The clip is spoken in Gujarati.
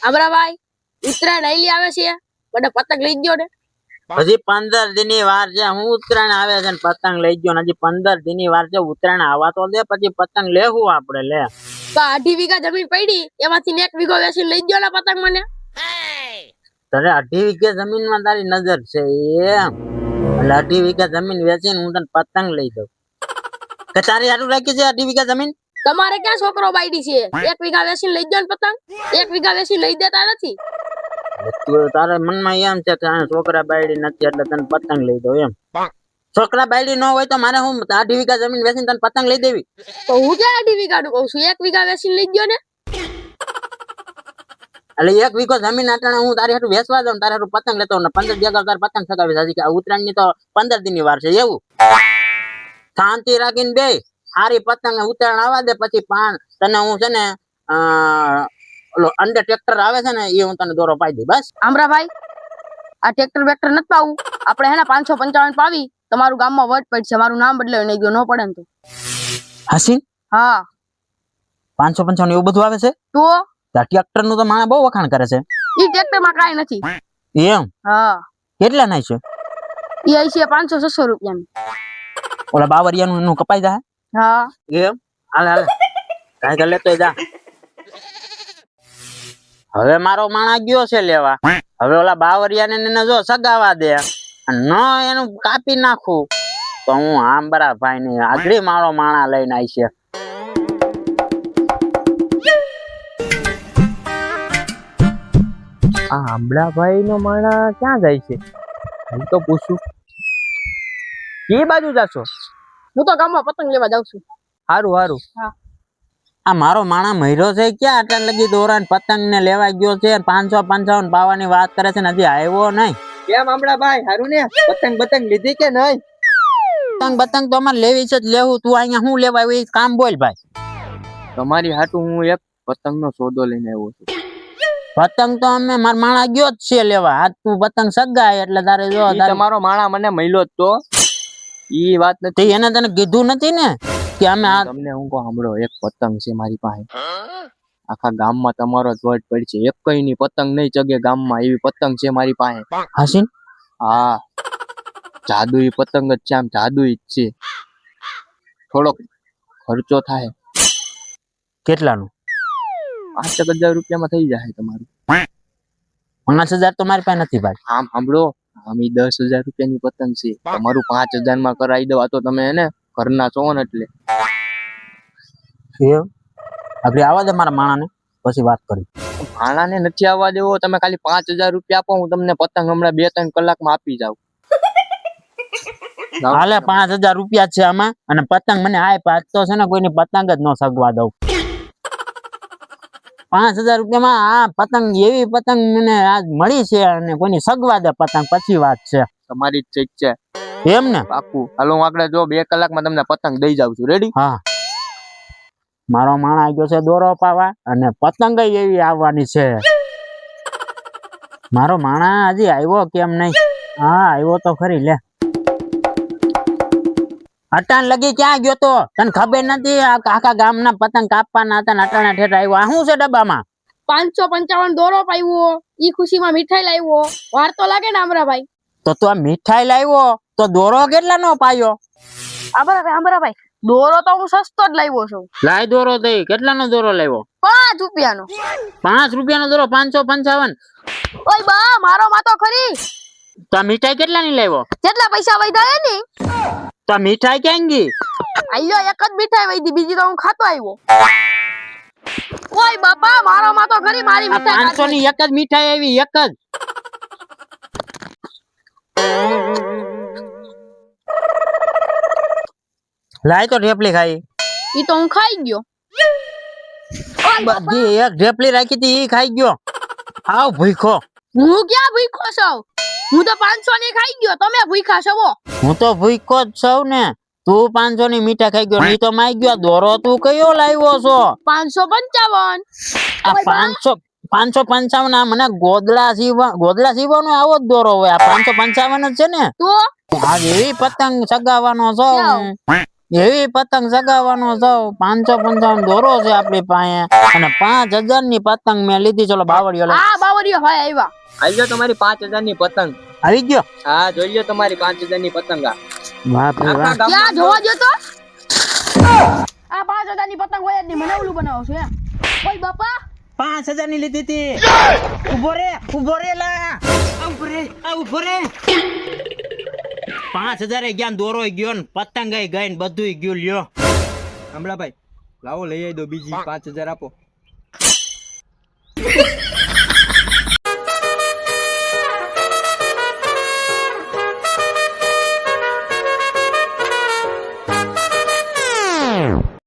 અમરાભાઈ ઉત્તરાયણ આઈલી આવે છે મને પતંગ લઈ ગયો ને હજી 15 દિનની વાર છે. હું ઉત્તરાયણ આવે છે ને પતંગ લઈ ગયો ને હજી 15 દિનની વાર છે. ઉત્તરાયણ આવવા તો દે પછી પતંગ લેવું આપણે લે. તો 2.5 વીઘા જમીન પડી એમાંથી 1 વીઘો વેચીને લઈ ગયો ને પતંગ મને. તારે 2.5 વીઘા જમીનમાં તારી નજર છે એમ? એટલે 2.5 વીઘા જમીન વેચીને હું તને પતંગ લઈ દઉં કે તારી હારું રાખી છે 2.5 વીઘા જમીન? તમારે ક્યાં છોકરો બાયડી છે? 1 વીઘા વેચીને લઈ ગયો ને પતંગ. 1 વીઘા વેચીને લઈ દેતા નથી. તારા મનમાં એમ છે કે છોકરા બાયડી નથી એટલે તને પતંગ લઈ દઉં એમ? છોકરા બાયડી ન હોય તો મારે હું 2.5 વીઘા જમીન વેચીને તને પતંગ લઈ દેવી? તો હું ક્યાં 2.5 વીઘા નું કઉ છું? 1 વીઘા વેચીને લઈ ગયો ને. એટલે 1 વીઘો જમીન આટાણે હું તારી હાટું વેચવા દઉં, તારી હાટું પતંગ લેતો ને 15 દિવસ તાર પતંગ સગાવી હજી કે ઉત્તરાયણ ની તો 15 દિનની વાર છે એવું? શાંતિ રાખીને બે હારી પતંગ ઉત્તરાયણ આવવા દે પછી તને હું છે ને ઓલો અંડર ટ્રેક્ટર આવે છે ને એ હું તને દોરો પાઈ દઈ બસ. આમરાભાઈ આ ટ્રેક્ટર બેક્ટર નથી પાવું આપણે હે ને 555 પાવી તમારું ગામમાં વટ પડશે. મારું નામ બદલાયું નહીં ગયો ન પડે ને તો. હસીન હા 555 એવું બધું આવે છે? તો ટ્રેક્ટર નું તો માણસ બહુ વખાણ કરે છે. ઈ ટ્રેક્ટર માં કાઈ નથી. એમ? હા કેટલા નાય છે? ઈ આઈ છે 500-600 રૂપિયાનું. ઓલા બાવરિયાનું એનું કપાઈ જાય? હા એમ? હાલે હાલે કાઈ કર લેતો જા. હવે મારો માણા ગયો છે લેવા. હવે ઓલા બાવરિયાને એને જો સગાવા દે ન એનું કાપી નાખું તો હું આંબરા ભાઈ ની આગળ મારો માણા લઈને આવી છે. આ આંબળાભાઈ નો માણા ક્યાં જાય છે? હું તો પૂછું કે બાજુ જાશો? હું તો ગામમાં પતંગ લેવા જાઉં છું. હારું હારું. આ મારો માણા મહિરો છે ક્યાં આટલા લગી દોરાન પતંગ ને લેવા ગયો છે? 555 પાવાની વાત કરે છે ને હજી આવ્યો નહીં. કેમ આંબળાભાઈ હારું ને? પતંગ લીધી કે નહીં? પતંગ તો અમારે લેવી છે જ લેવું. તું અહીંયા શું લેવા આવ્યો એ કામ બોલ ભાઈ. તમારી હાટું હું એક પતંગ નો સોદો લઈને આવ્યો છું. પતંગ તો અમે મારા માણા ગયો જ છે લેવા. આ તું પતંગ સગાય એટલે તારે જો તમારો માણા મને મળ્યો જ તો ઈ વાત નથી. એને તને કીધું નથી ને કે અમે આ તમને હું કહું સાંભળો, એક પતંગ છે મારી પાસે. આખા ગામમાં તમારો જ વટ પડશે. એક કઈ ની પતંગ નહીં ચગે ગામમાં એવી પતંગ છે મારી પાસે. હસીન? હા જાદુઈ પતંગ જ છે. આમ જાદુઈ જ છે. થોડોક ખર્ચો થાય. કેટલાનું? 5,000 રૂપિયામાં થઈ જાય તમારું. 5,000 તો મારી પાસે નથી ભાઈ. આમ સાંભળો, આમ 10,000 રૂપિયાની પતંગ છે. તમારું 5,000 માં કરાવી દો. આ તો તમે એને ઘરના છો ને એટલે. આપણે આવા દે મારા માણાને પછી વાત કરી. માણાને નથી આવવા દેવો. તમે ખાલી 5,000 રૂપિયા આપો, હું તમને પતંગ હમણાં 2-3 કલાકમાં આપી જાઉં. હાલે 5,000 રૂપિયા છે આમાં અને પતંગ મને આય તો છે ને કોઈની પતંગ જ ન સગવા દઉં. 5,000 રૂપિયામાં આ પતંગ એવી પતંગ મને આજ મળી છે અને કોઈની સગવા દે પતંગ પછી વાત છે. તમારી જ ઠીક છે એમ ને? પાકું. હાલો હું આગળ જો 2 કલાકમાં તમને પતંગ દઈ જાઉં છું. રેડી? હા મારો માણા આવી ગયો છે દોરો પાવા અને પતંગ એવી આવવાની છે. મારો માણા હજી આવ્યો કેમ નહીં? હા આવ્યો તો ખરી. લે અટાણ લગી ક્યાં ગયો તો? તને ખબર નથી આખા ગામના પતંગ કાપવાના હતા ને અટાણા ઠેઠ આવ્યો. આ શું છે ડબ્બામાં? 555 દોરો પાવ્યો. ઈ ખુશીમાં મીઠાઈ લાવ્યો. વાર તો લાગે ને આમરાભાઈ? તો તું આ મીઠાઈ લાવ્યો તો દોરો કેટલા નો પાયો? આમરાભાઈ દોરો તો હું સસ્તો જ લાવ્યો છું. લાય દોરો દઈ. કેટલાનો દોરો લાવ્યો? 5 રૂપિયાનો. 5 રૂપિયાનો દોરો 555? ઓય બા મારો માં તો ખરી. તો આ મીઠાઈ કેટલાની લાવ્યો? જેટલા પૈસા વધ્યા ને તો આ મીઠાઈ ક્યાં ગઈ? આયો એક જ મીઠાઈ વધી, બીજી તો હું ખાતો આવ્યો. ઓય બાપા મારો માં તો ખરી. મારી મીઠાઈ 500 ની એક જ મીઠાઈ આવી. એક જ. લાય તો ઢેપલી ખાઈ. ઈ તો હું ખાઈ ગયો. બધી એક ઢેપલી રાખી હતી ઈ ખાઈ ગયો. આવ ભૂખો. હું ક્યાં ભૂખો છું? હું તો 500 ની ખાઈ ગયો. તમે ભૂખા છો? હું તો ભૂખો જ છું ને. તું 500 ની મીઠાઈ ખાઈ ગયો. ની તો માઈ ગયો. દોરો તું કયો લાવ્યો છો? 555. આ 555 આ મને ગોદડા સીવવાનો આવો જ દોરો હોય. આ 555 જ છે ને? તો આ એવી પતંગ સગાવાનો છો. એવી પતંગ ચગાવવાનો છો 555 દોરો છે આપણી પાસે અને 5000 ની પતંગ મેં લીધી. ચલો બાવળિયો લઈ આ બાવરિયો ભાઈ આવ્યા. આજો તમારી 5000 ની પતંગ. આવી ગયો. હા જોઈ લ્યો તમારી 5000 ની પતંગ. વાહ ભાઈ વાહ. ક્યાં જોવા જો તો આ 5000 ની પતંગ હોય જ નહીં. મને ઓલું બનાવો છો એમ. ઓય બાપા 5000 ની લીધી હતી. ઉભો રે લા. ઉભો રે 5000 એ ગયા, દોરો ગયો ને પતંગ ગઈ ને બધું ગયું. લ્યો કમળાભાઈ લાવો લઈ આવી દો બીજી 5000 આપો.